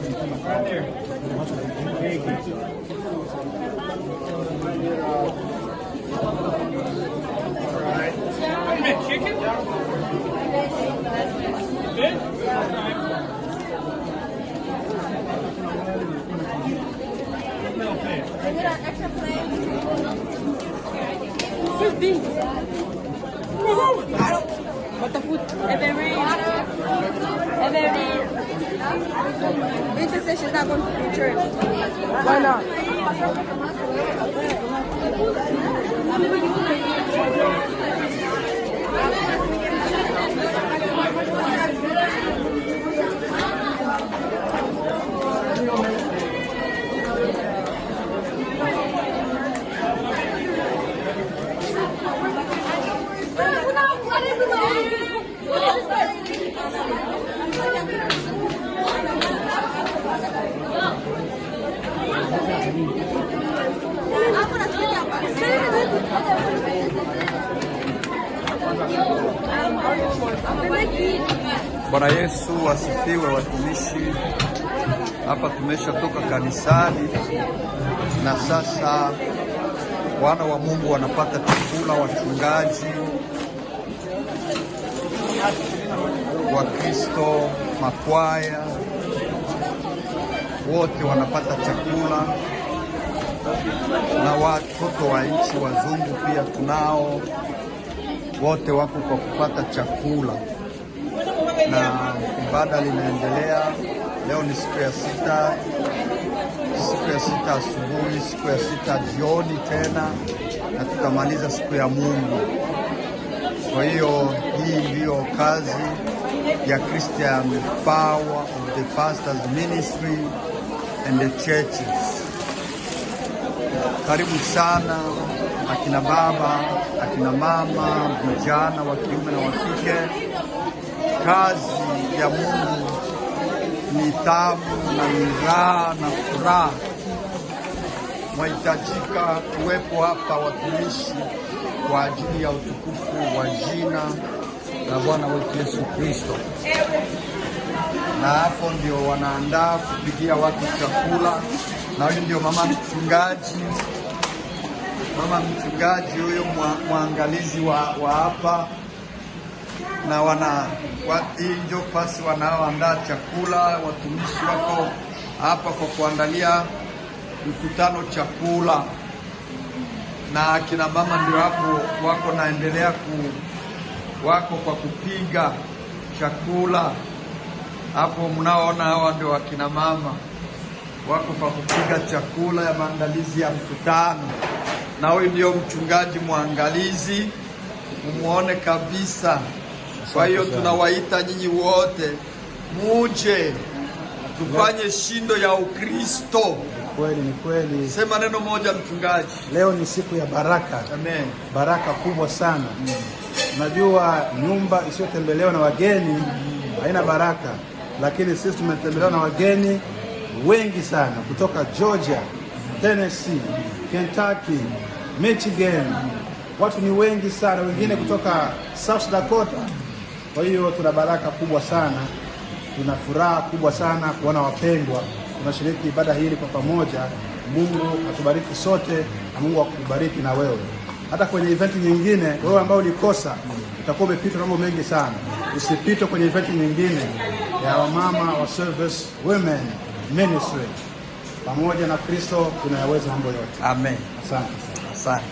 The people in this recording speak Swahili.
Right there. All right. Wait a minute, chicken? Good? All right. No fish. Is it an extra plate? Where's beef? What the food? Every. Rita says she's not going to church. Why not? Bwana Yesu asifiwe, watumishi. Hapa tumeshatoka kanisani na sasa wana wa Mungu wanapata chakula, wachungaji wa Kristo, makwaya wote wanapata chakula, na watoto wa nchi wazungu pia tunao, wote wako kwa kupata chakula, na ibada linaendelea. Leo ni siku ya sita asubuhi, siku ya sita jioni tena, na tutamaliza siku ya Mungu. Kwa hiyo hii ndiyo kazi ya Christian Power of the Pastors Ministry and the churches. Karibu sana akina baba, akina mama, vijana wa kiume na wa kike. Kazi ya Mungu ni tamu na ni raha na furaha. Mwahitajika kuwepo hapa watumishi kwa ajili ya utukufu wa jina la Bwana wetu Yesu Kristo. Na hapo ndio wanaandaa kupigia watu chakula, na huyu ndio mama mchungaji huyo mwangalizi wa hapa, na hii ndio fasi wanaoandaa chakula. Watumishi wako hapa kwa kuandalia mkutano chakula, na akina mama ndio hapo wako naendelea wako kwa kupiga chakula. Hapo mnaoona hawa ndio akina mama wako kwa kupiga chakula ya maandalizi ya mkutano, na huyu ndio mchungaji mwangalizi, umuone kabisa. Kwa hiyo tunawaita nyinyi wote muje tufanye shindo ya Ukristo. Ni kweli. Sema neno moja mchungaji. Leo ni siku ya baraka. Amen. Baraka kubwa sana. Unajua nyumba isiyotembelewa na wageni haina baraka, lakini sisi tumetembelewa na wageni wengi sana kutoka Georgia, Tennessee, Kentucky, Michigan. Watu ni wengi sana, wengine kutoka South Dakota. Kwa hiyo tuna baraka kubwa sana, tuna furaha kubwa sana kuona wapendwa tunashiriki ibada hili kwa pamoja. Mungu atubariki sote, na Mungu akubariki na wewe. Hata kwenye event nyingine, wewe ambao ulikosa, utakuwa umepitwa mambo mengi sana. Usipitwe kwenye event nyingine ya wamama wa Service Women Ministry. Pamoja na Kristo tunayaweza mambo yote. Amen. Asante. Asante.